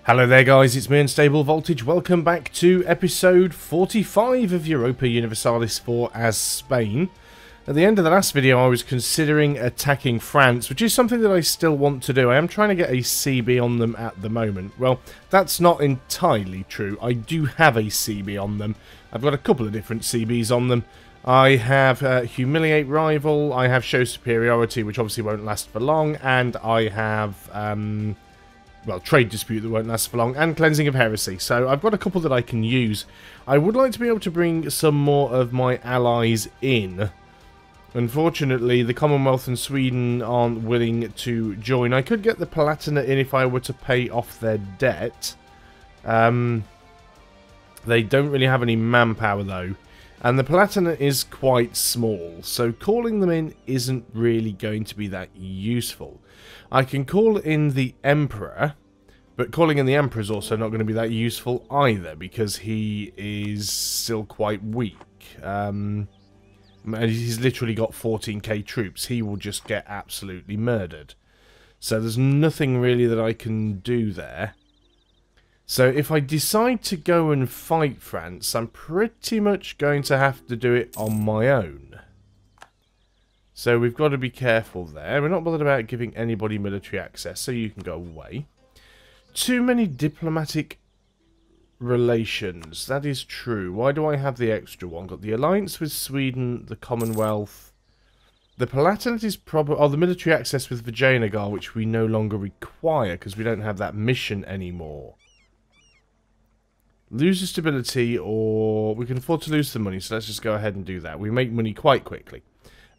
Hello there guys, it's me Unstable Voltage. Welcome back to episode 45 of Europa Universalis 4 as Spain. At the end of the last video I was considering attacking France, which is something that I still want to do. I am trying to get a CB on them at the moment. Well, that's not entirely true. I do have a CB on them. I've got a couple of different CBs on them. I have Humiliate Rival, I have Show Superiority, which obviously won't last for long, and I have... well, Trade Dispute that won't last for long, and Cleansing of Heresy. So I've got a couple that I can use. I would like to be able to bring some more of my allies in. Unfortunately, the Commonwealth and Sweden aren't willing to join. I could get the Palatinate in if I were to pay off their debt. They don't really have any manpower, though. And the Palatinate is quite small, so calling them in isn't really going to be that useful. I can call in the Emperor, but calling in the Emperor is also not going to be that useful either, because he is still quite weak. And he's literally got 14k troops. He will just get absolutely murdered. So there's nothing really that I can do there. So if I decide to go and fight France, I'm pretty much going to have to do it on my own. So we've got to be careful there. We're not bothered about giving anybody military access, so you can go away. Too many diplomatic relations. That is true. Why do I have the extra one? Got the alliance with Sweden, the Commonwealth. The Palatinate is probably... oh, the military access with VIII, which we no longer require because we don't have that mission anymore. Lose the stability, or we can afford to lose the money, so let's just go ahead and do that. We make money quite quickly.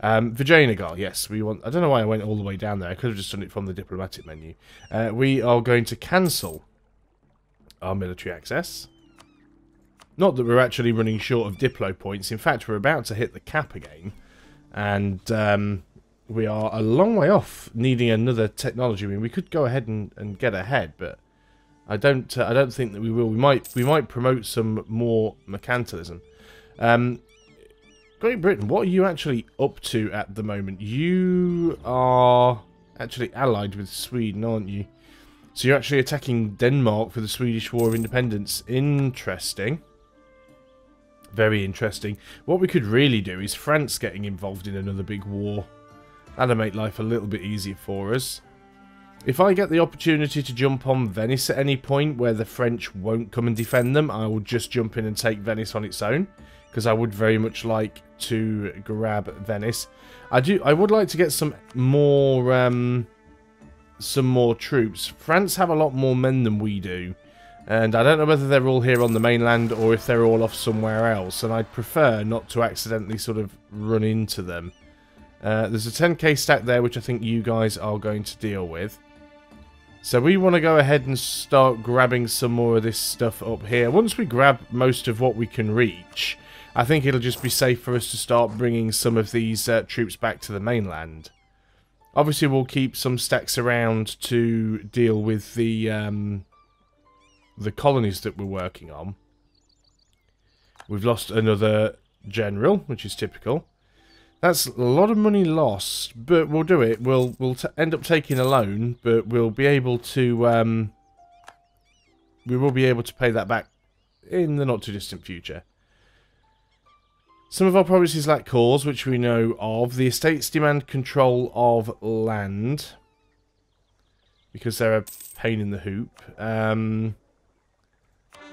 VIII, yes, we want... I don't know why I went all the way down there. I could have just done it from the diplomatic menu. We are going to cancel our military access. Not that we're actually running short of diplo points. In fact, we're about to hit the cap again. And we are a long way off needing another technology. I mean, we could go ahead and get ahead, but I don't think that we will. We might promote some more mercantilism. Great Britain, what are you actually up to at the moment? You are actually allied with Sweden, aren't you? So you're actually attacking Denmark for the Swedish War of Independence. Interesting. Very interesting. What we could really do is France getting involved in another big war. That'll make life a little bit easier for us. If I get the opportunity to jump on Venice at any point where the French won't come and defend them, I will just jump in and take Venice on its own. Because I would very much like to grab Venice. I would like to get some more troops. France have a lot more men than we do. And I don't know whether they're all here on the mainland or if they're all off somewhere else. And I'd prefer not to accidentally sort of run into them. There's a 10k stack there, which I think you guys are going to deal with. So we want to go ahead and start grabbing some more of this stuff up here. Once we grab most of what we can reach, I think it'll just be safe for us to start bringing some of these troops back to the mainland. Obviously, we'll keep some stacks around to deal with the colonies that we're working on. We've lost another general, which is typical. That's a lot of money lost, but we'll do it. We'll end up taking a loan, but we'll be able to pay that back in the not too distant future. Some of our provinces lack cores, which we know of. The estates demand control of land because they're a pain in the hoop.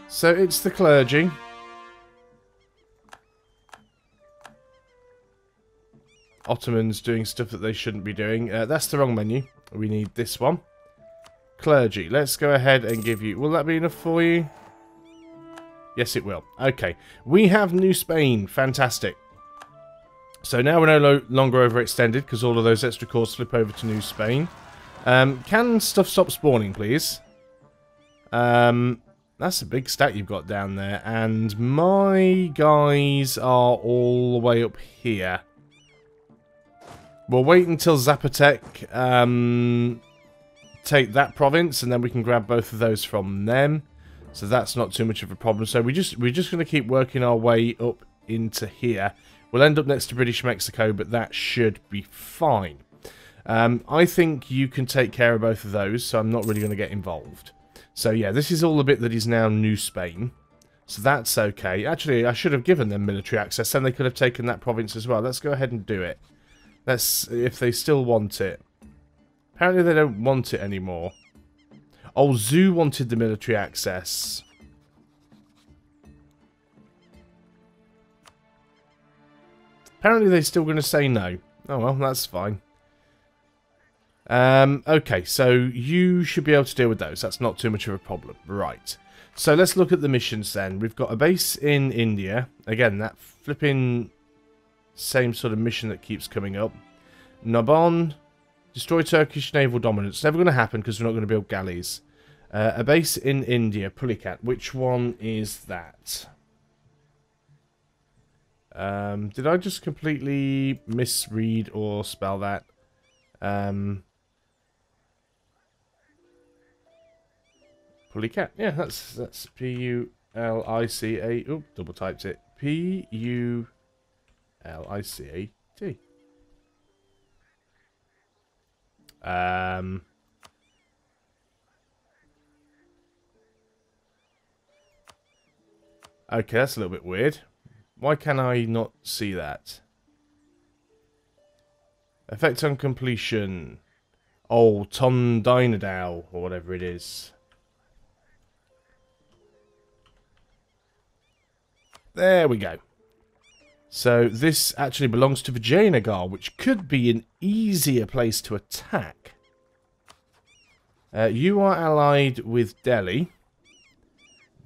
So it's the clergy. Ottomans doing stuff that they shouldn't be doing. That's the wrong menu. We need this one. Clergy. Let's go ahead and give you... will that be enough for you? Yes, it will. Okay. We have New Spain. Fantastic. So now we're no longer overextended because all of those extra cores flip over to New Spain. Can stuff stop spawning, please? That's a big stack you've got down there. And my guys are all the way up here. We'll wait until Zapotec take that province, and then we can grab both of those from them. So that's not too much of a problem. So we're just going to keep working our way up into here. We'll end up next to British Mexico, but that should be fine. I think you can take care of both of those, so I'm not really going to get involved. So yeah, this is all the bit that is now New Spain. So that's okay. Actually, I should have given them military access, then they could have taken that province as well. Let's go ahead and do it. Let's, if they still want it. Apparently they don't want it anymore. Oh, Zoo wanted the military access. Apparently they're still going to say no. Oh well, that's fine. Okay, so you should be able to deal with those. That's not too much of a problem. Right. So let's look at the missions then. We've got a base in India. Again, that flipping same sort of mission that keeps coming up. Narbonne, destroy Turkish naval dominance. Never going to happen because we're not going to build galleys. A base in India, Pulicat. Which one is that? Did I just completely misread or spell that? Pulicat. Yeah, that's P-U-L-I-C-A. Oh, double typed it. P-U-L-I-C-A-T. Okay, that's a little bit weird. Why can I not see that? Effect on completion. Oh, Tom Dynadal, or whatever it is. There we go. So this actually belongs to Vijayanagar, which could be an easier place to attack. You are allied with Delhi.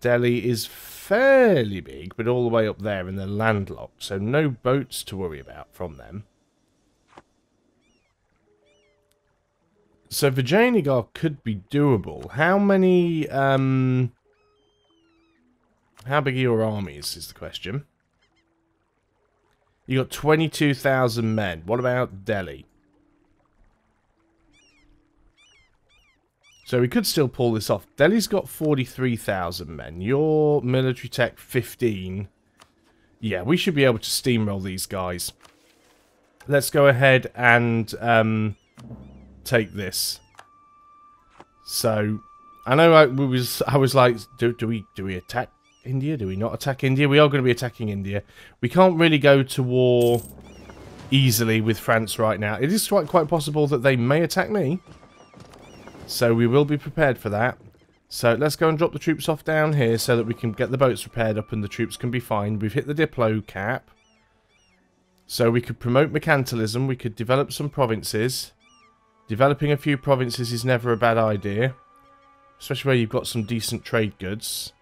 Delhi is fairly big, but all the way up there, and they're landlocked, so no boats to worry about from them. So Vijayanagar could be doable. How many, how big are your armies, is the question. You got 22,000 men. What about Delhi? So we could still pull this off. Delhi's got 43,000 men. Your military tech, 15. Yeah, we should be able to steamroll these guys. Let's go ahead and take this. So, I know I was like, do we attack India? Do we not attack India? We are going to be attacking India. We can't really go to war easily with France right now. It is quite possible that they may attack me. So we will be prepared for that. So let's go and drop the troops off down here so that we can get the boats repaired up and the troops can be fine. We've hit the Diplo cap. So we could promote mercantilism. We could develop some provinces. Developing a few provinces is never a bad idea. Especially where you've got some decent trade goods.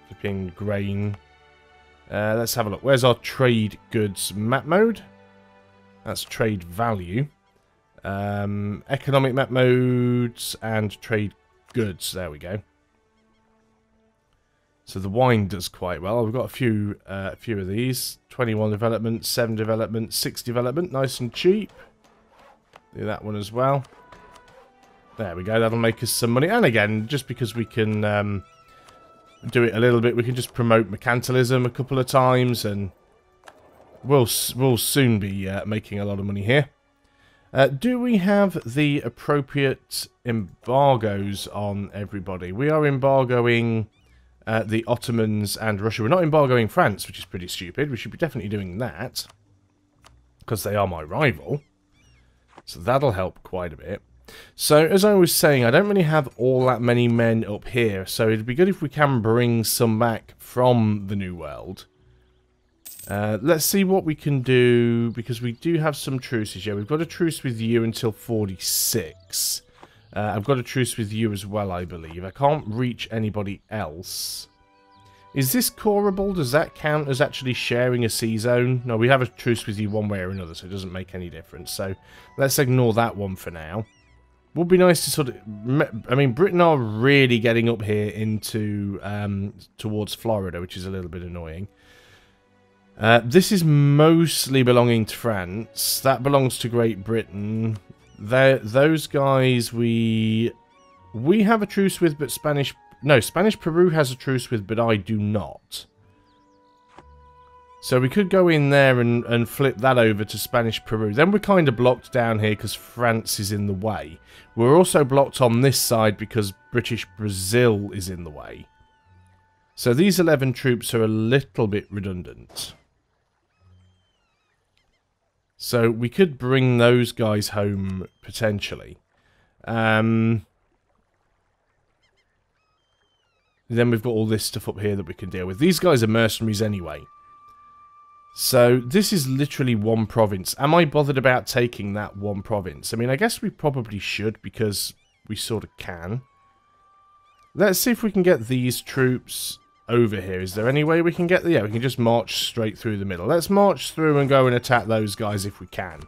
Flipping grain. Let's have a look. Where's our trade goods map mode? That's trade value. Economic map modes and trade goods. There we go. So the wine does quite well. We've got a few of these. 21 development, 7 development, 6 development. Nice and cheap. Do that one as well. There we go. That'll make us some money. And again, just because we can do it a little bit, we can just promote mercantilism a couple of times, and we'll soon be making a lot of money here. Do we have the appropriate embargoes on everybody? We are embargoing the Ottomans and Russia. We're not embargoing France, which is pretty stupid. We should be definitely doing that, because they are my rival. So that'll help quite a bit. So, as I was saying, I don't really have all that many men up here, so it'd be good if we can bring some back from the New World. Let's see what we can do, because we do have some truces. Yeah, we've got a truce with you until 46. I've got a truce with you as well, I believe. I can't reach anybody else. Is this coreable? Does that count as actually sharing a sea zone? No, we have a truce with you one way or another, so it doesn't make any difference. So let's ignore that one for now. Would be nice to sort of... I mean, Britain are really getting up here into towards Florida, which is a little bit annoying. This is mostly belonging to France. That belongs to Great Britain. Those guys we have a truce with, but Spanish... No, Spanish Peru has a truce with, but I do not. So we could go in there and flip that over to Spanish Peru. Then we're kind of blocked down here because France is in the way. We're also blocked on this side because British Brazil is in the way. So these 11 troops are a little bit redundant. So we could bring those guys home potentially. Then we've got all this stuff up here that we can deal with. These guys are mercenaries anyway. So this is literally one province. Am I bothered about taking that one province? I mean, I guess we probably should because we sort of can. Let's see if we can get these troops over here. Is there any way we can get there? Yeah, we can just march straight through the middle. Let's march through and go and attack those guys if we can.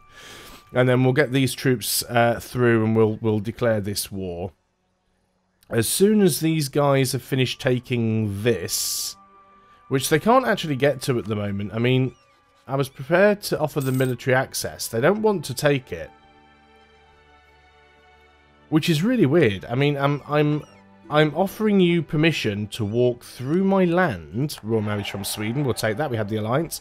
And then we'll get these troops through and we'll declare this war. As soon as these guys have finished taking this, which they can't actually get to at the moment. I mean, I was prepared to offer them military access. They don't want to take it, which is really weird. I mean, I'm offering you permission to walk through my land. Royal marriage from Sweden. We'll take that. We have the alliance.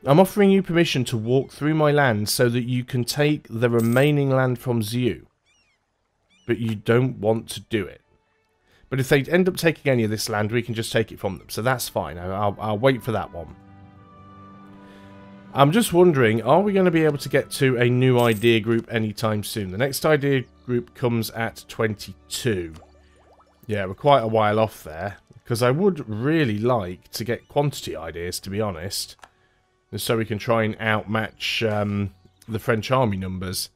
I'm offering you permission to walk through my land so that you can take the remaining land from ZU. But you don't want to do it. But if they end up taking any of this land, we can just take it from them. So that's fine. I'll wait for that one. I'm just wondering, are we going to be able to get to a new idea group anytime soon? The next idea group comes at 22. Yeah, we're quite a while off there. Because I would really like to get quantity ideas, to be honest. So we can try and outmatch the French army numbers.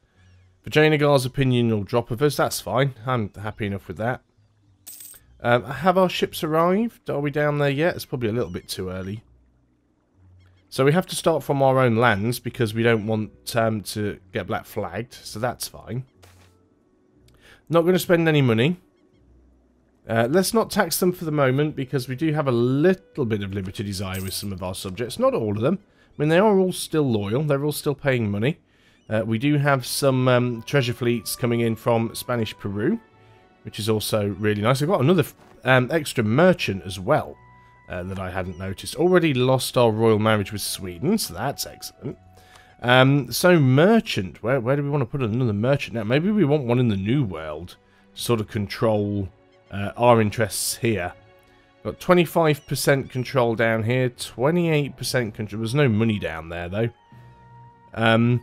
Vijayanagar's opinion will drop of us. That's fine. I'm happy enough with that. Have our ships arrived? Are we down there yet? It's probably a little bit too early. So we have to start from our own lands because we don't want to get black flagged. So that's fine. Not going to spend any money. Let's not tax them for the moment because we do have a little bit of liberty desire with some of our subjects. Not all of them. I mean, they are all still loyal. They're all still paying money. We do have some treasure fleets coming in from Spanish Peru, which is also really nice. I've got another extra merchant as well that I hadn't noticed. Already lost our royal marriage with Sweden, so that's excellent. So merchant, where do we want to put another merchant now? Maybe we want one in the New World to sort of control our interests here. Got 25% control down here, 28% control. There's no money down there though.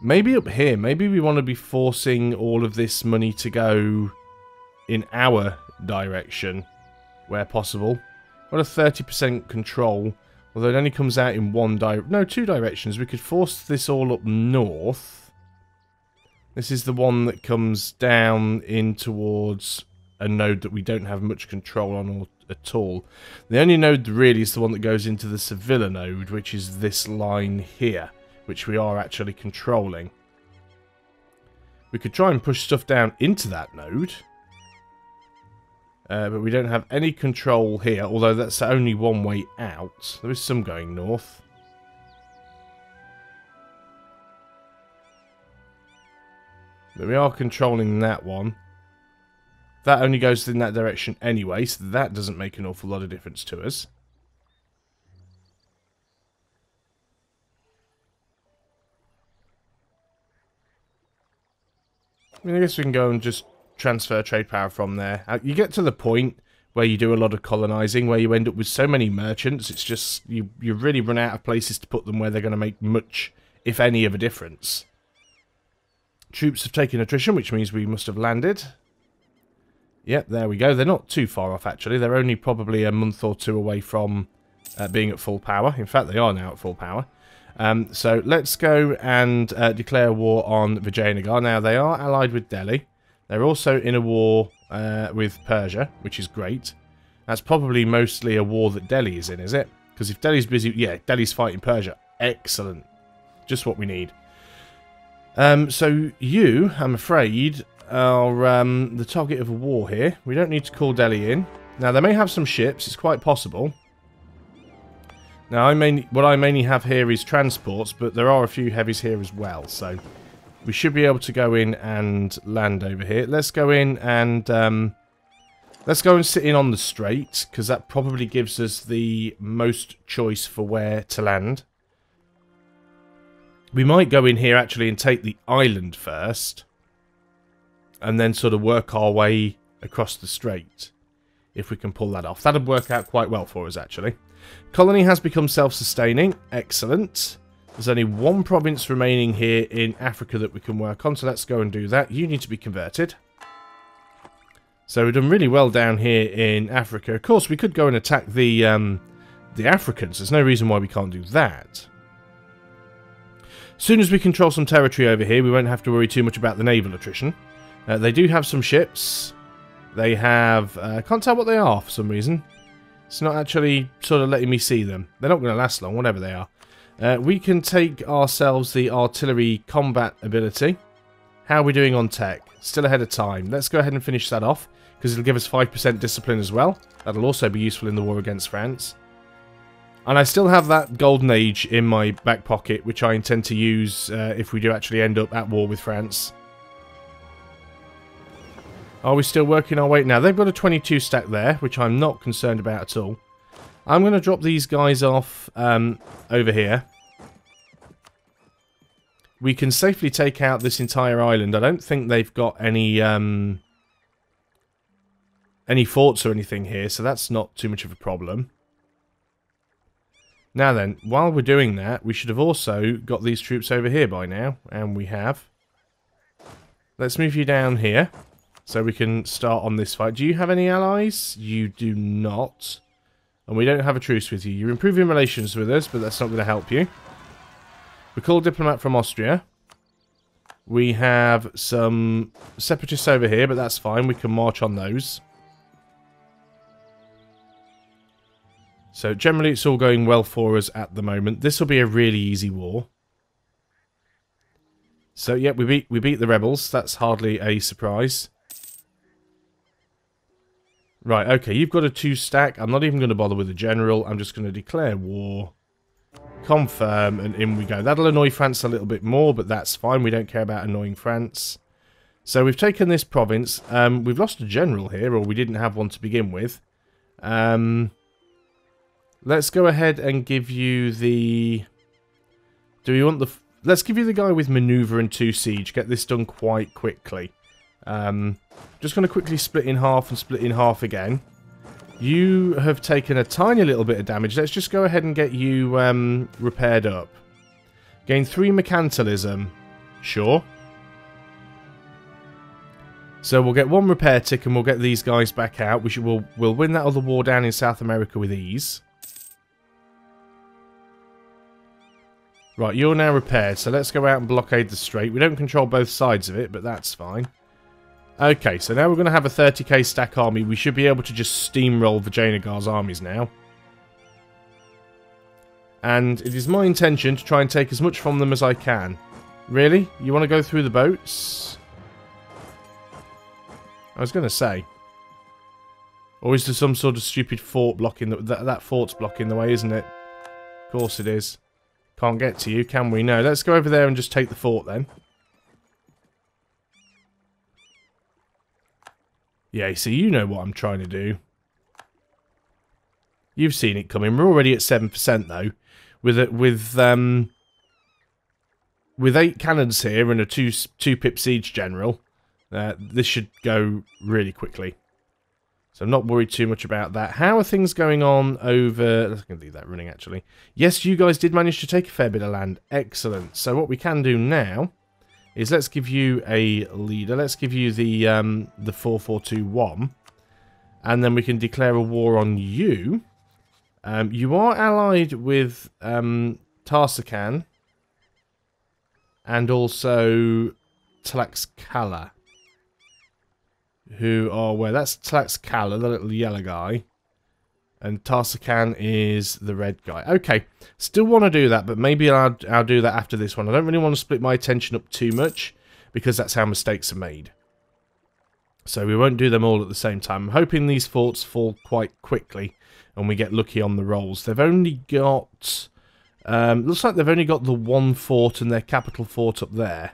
Maybe up here, maybe we want to be forcing all of this money to go in our direction, where possible. Got a 30% control, although it only comes out in two directions. We could force this all up north. This is the one that comes down in towards a node that we don't have much control on at all. The only node really is the one that goes into the Sevilla node, which is this line here, which we are actually controlling. We could try and push stuff down into that node. But we don't have any control here, although that's only one way out. There is some going north. But we are controlling that one. That only goes in that direction anyway, so that doesn't make an awful lot of difference to us. I mean, I guess we can go and just transfer trade power from there. You get to the point where you do a lot of colonizing, where you end up with so many merchants, it's just, you really run out of places to put them where they're going to make much, if any, of a difference. Troops have taken attrition, which means we must have landed. Yep, there we go. They're not too far off, actually. They're only probably a month or two away from being at full power. In fact, they are now at full power. So let's go and declare war on Vijayanagar. Now, they are allied with Delhi. They're also in a war with Persia, which is great. That's probably mostly a war that Delhi is in, is it? Because if Delhi's busy... Yeah, Delhi's fighting Persia. Excellent. Just what we need. So you, I'm afraid, are the target of a war here. We don't need to call Delhi in. Now, they may have some ships. It's quite possible. Now, what I mainly have here is transports, but there are a few heavies here as well, so we should be able to go in and land over here. Let's go in and Let's go and sit in on the strait, because that probably gives us the most choice for where to land. We might go in here actually and take the island first, and then sort of work our way across the strait, if we can pull that off. That'd work out quite well for us, actually. Colony has become self-sustaining. Excellent. There's only one province remaining here in Africa that we can work on, so let's go and do that. You need to be converted. So we've done really well down here in Africa. Of course, we could go and attack the Africans. There's no reason why we can't do that. As soon as we control some territory over here, we won't have to worry too much about the naval attrition. They do have some ships. They have... I can't tell what they are for some reason. It's not actually sort of letting me see them. They're not going to last long, whatever they are. We can take ourselves the artillery combat ability. How are we doing on tech? Still ahead of time. Let's go ahead and finish that off, because it'll give us 5% discipline as well. That'll also be useful in the war against France. And I still have that golden age in my back pocket, which I intend to use if we do actually end up at war with France. Are we still working our way? Now, they've got a 22 stack there, which I'm not concerned about at all. I'm going to drop these guys off over here. We can safely take out this entire island. I don't think they've got any forts or anything here, so that's not too much of a problem. Now then, while we're doing that, we should have also got these troops over here by now, and we have. Let's move you down here, so we can start on this fight. Do you have any allies? You do not. And we don't have a truce with you. You're improving relations with us, but that's not going to help you. We call a diplomat from Austria. We have some separatists over here, but that's fine. We can march on those. So generally it's all going well for us at the moment. This will be a really easy war. So yeah, we beat the rebels. That's hardly a surprise. Right, okay, you've got a 2 stack. I'm not even going to bother with the general. I'm just going to declare war. Confirm, and in we go. That'll annoy France a little bit more, but that's fine. We don't care about annoying France. So we've taken this province. We've lost a general here, or we didn't have one to begin with. Let's go ahead and give you the... Do we want the... Let's give you the guy with maneuver and 2 siege. Get this done quite quickly. Just going to quickly split in half and split in half again. You have taken a tiny little bit of damage. Let's just go ahead and get you repaired up. Gain 3 mercantilism. Sure. So we'll get 1 repair tick and we'll get these guys back out. We'll win that other war down in South America with ease. Right, you're now repaired, so let's go out and blockade the strait. We don't control both sides of it, but that's fine. Okay, so now we're going to have a 30k stack army. We should be able to just steamroll Vijayanagara's armies now. And it is my intention to try and take as much from them as I can. Really? You want to go through the boats? I was going to say. Or is there some sort of stupid fort blocking... That fort's blocking the way, isn't it? Of course it is. Can't get to you, can we? No, let's go over there and just take the fort then. Yeah, see, you know what I'm trying to do. You've seen it coming. We're already at 7% though. With 8 cannons here and a 2-pip siege general, this should go really quickly. So I'm not worried too much about that. How are things going on over... Let's leave that running, actually. Yes, you guys did manage to take a fair bit of land. Excellent. So what we can do now is let's give you a leader. Let's give you the 4421. And then we can declare a war on you. You are allied with Tarsakan and also Tlaxcala. Who are where? That's Tlaxcala, the little yellow guy. And Tarsakan is the red guy. Okay, still want to do that, but maybe I'll do that after this one. I don't really want to split my attention up too much, because that's how mistakes are made. So we won't do them all at the same time. I'm hoping these forts fall quite quickly, and we get lucky on the rolls. They've only got... looks like they've only got the 1 fort and their capital fort up there.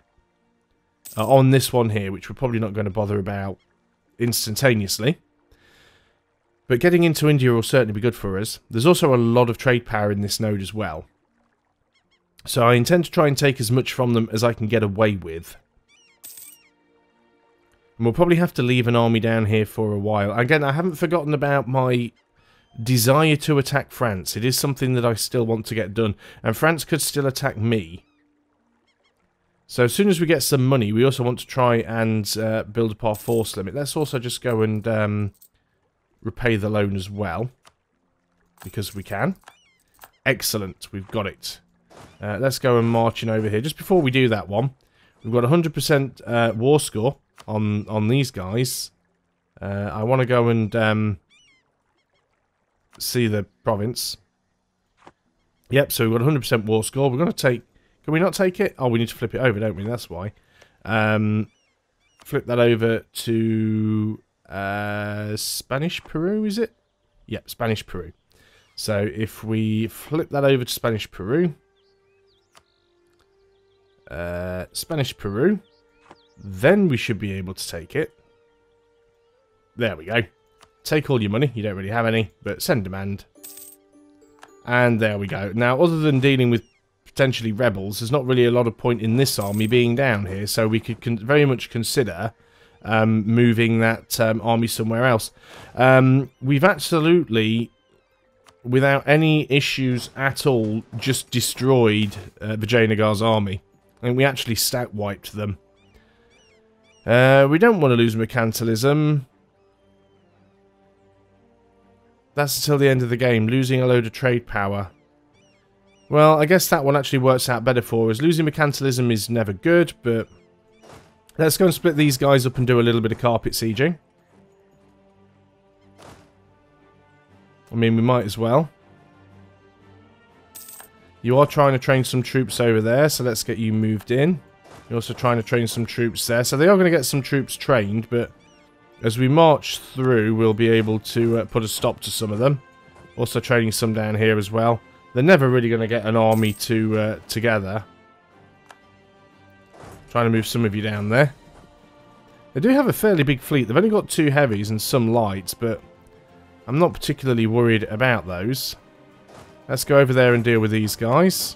On this one here, which we're probably not going to bother about instantaneously. But getting into India will certainly be good for us. There's also a lot of trade power in this node as well. So I intend to try and take as much from them as I can get away with. And we'll probably have to leave an army down here for a while. Again, I haven't forgotten about my desire to attack France. It is something that I still want to get done. And France could still attack me. So as soon as we get some money, we also want to try and build up our force limit. Let's also just go and repay the loan as well. Because we can. Excellent, we've got it. Let's go and march in over here. Just before we do that one, we've got 100% war score on these guys. I want to go and see the province. Yep, so we've got 100% war score. We're going to take... Can we not take it? Oh, we need to flip it over, don't we? That's why. Flip that over to Spanish Peru, is it? Yep, Spanish Peru. So if we flip that over to Spanish Peru... Spanish Peru, then we should be able to take it. There we go. Take all your money. You don't really have any, but send demand. And there we go. Now, other than dealing with potentially rebels, there's not really a lot of point in this army being down here, so we could very much consider moving that army somewhere else. We've absolutely, without any issues at all, just destroyed Vijayanagar's army. And we actually stat wiped them. We don't want to lose mercantilism. That's until the end of the game. Losing a load of trade power. Well, I guess that one actually works out better for us. Losing mercantilism is never good, but... Let's go and split these guys up and do a little bit of carpet sieging. I mean, we might as well. You are trying to train some troops over there, so let's get you moved in. You're also trying to train some troops there. So they are going to get some troops trained, but as we march through, we'll be able to put a stop to some of them. Also training some down here as well. They're never really going to get an army together. Trying to move some of you down there. They do have a fairly big fleet. They've only got 2 heavies and some lights, but I'm not particularly worried about those. Let's go over there and deal with these guys.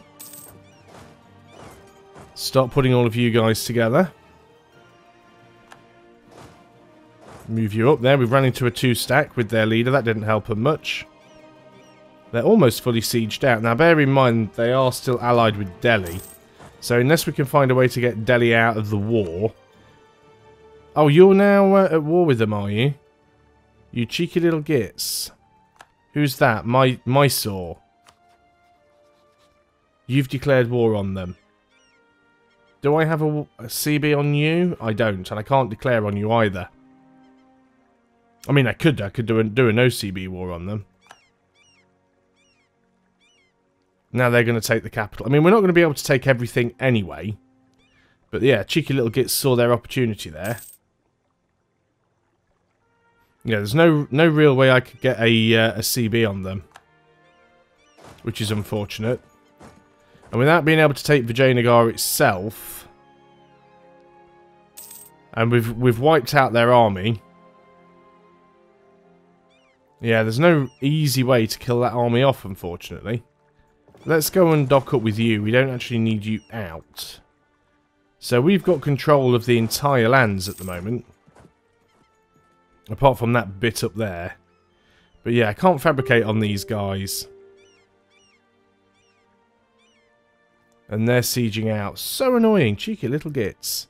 Start putting all of you guys together. Move you up there. We've run into a 2-stack with their leader. That didn't help them much. They're almost fully sieged out. Now, bear in mind, they are still allied with Delhi. So, unless we can find a way to get Delhi out of the war... Oh, you're now at war with them, are you? You cheeky little gits. Who's that? Mysore. You've declared war on them. Do I have a CB on you? I don't, and I can't declare on you either. I mean, I could do a no CB war on them. Now they're going to take the capital. I mean, we're not going to be able to take everything anyway. But yeah, cheeky little gits saw their opportunity there. Yeah, there's no real way I could get a CB on them. Which is unfortunate. And without being able to take Vijayanagar itself, and we've wiped out their army. Yeah, there's no easy way to kill that army off, unfortunately. Let's go and dock up with you. We don't actually need you out. So we've got control of the entire lands at the moment. Apart from that bit up there. But yeah, I can't fabricate on these guys. And they're sieging out. So annoying. Cheeky little gits.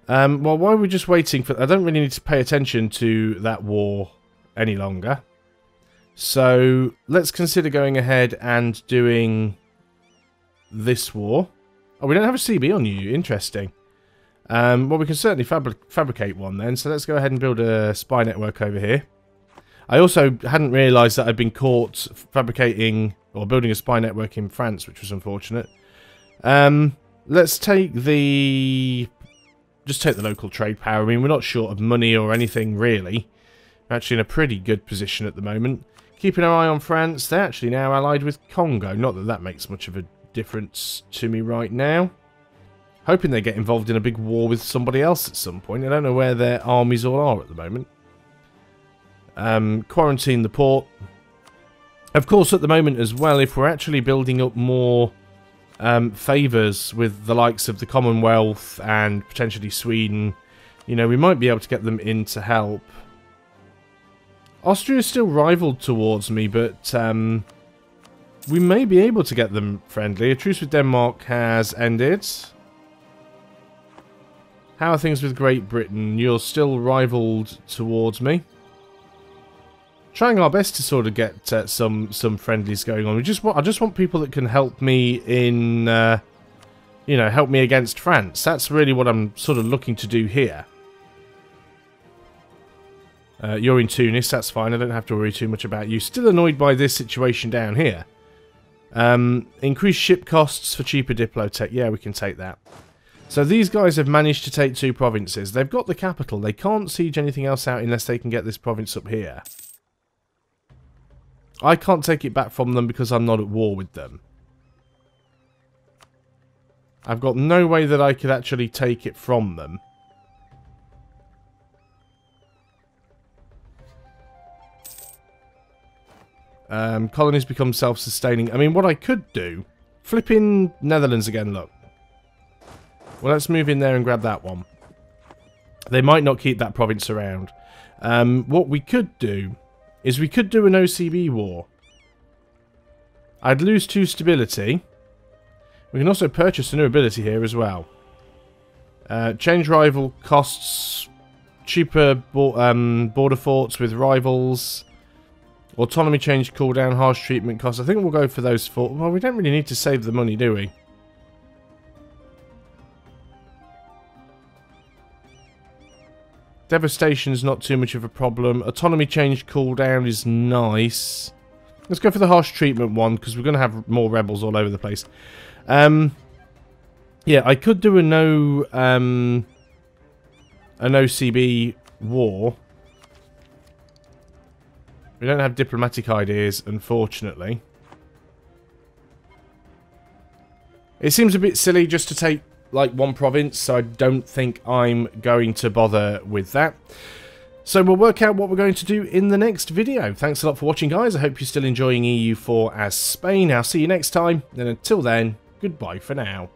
Well, while we're just waiting for... I don't really need to pay attention to that war any longer. So, let's consider going ahead and doing this war. Oh, we don't have a CB on you. Interesting. Well, we can certainly fabricate one then. So, let's go ahead and build a spy network over here. I also hadn't realised that I'd been caught fabricating... or building a spy network in France, which was unfortunate. Let's take the... just take the local trade power. I mean, we're not short of money or anything, really. We're actually in a pretty good position at the moment. Keeping our eye on France. They're actually now allied with Congo. Not that that makes much of a difference to me right now. Hoping they get involved in a big war with somebody else at some point. I don't know where their armies all are at the moment. quarantine the port. Of course, at the moment as well, if we're actually building up more favours with the likes of the Commonwealth and potentially Sweden, you know, we might be able to get them in to help. Austria is still rivaled towards me, but we may be able to get them friendly. A truce with Denmark has ended. How are things with Great Britain? You're still rivaled towards me. Trying our best to sort of get some friendlies going on. I just want people that can help me in, you know, help me against France. That's really what I'm sort of looking to do here. You're in Tunis, that's fine. I don't have to worry too much about you. Still annoyed by this situation down here. Increased ship costs for cheaper Diplotech. Yeah, we can take that. So these guys have managed to take 2 provinces. They've got the capital. They can't siege anything else out unless they can get this province up here. I can't take it back from them because I'm not at war with them. I've got no way that I could actually take it from them. Colonies become self-sustaining. I mean, what I could do... Flip in Netherlands again, look. Well, let's move in there and grab that one. They might not keep that province around. What we could do is we could do an OCB war. I'd lose 2 stability. We can also purchase a new ability here as well. Change rival costs, cheaper border forts with rivals, autonomy change cooldown, harsh treatment costs. I think we'll go for those 4. Well, we don't really need to save the money, do we? Devastation's not too much of a problem. Autonomy change cooldown is nice. Let's go for the harsh treatment one, because we're going to have more rebels all over the place. Yeah, I could do an OCB war. We don't have diplomatic ideas, unfortunately. It seems a bit silly just to take like 1 province, so I don't think I'm going to bother with that. So we'll work out what we're going to do in the next video. Thanks a lot for watching, guys. I hope you're still enjoying EU4 as Spain. I'll see you next time, and until then, goodbye for now.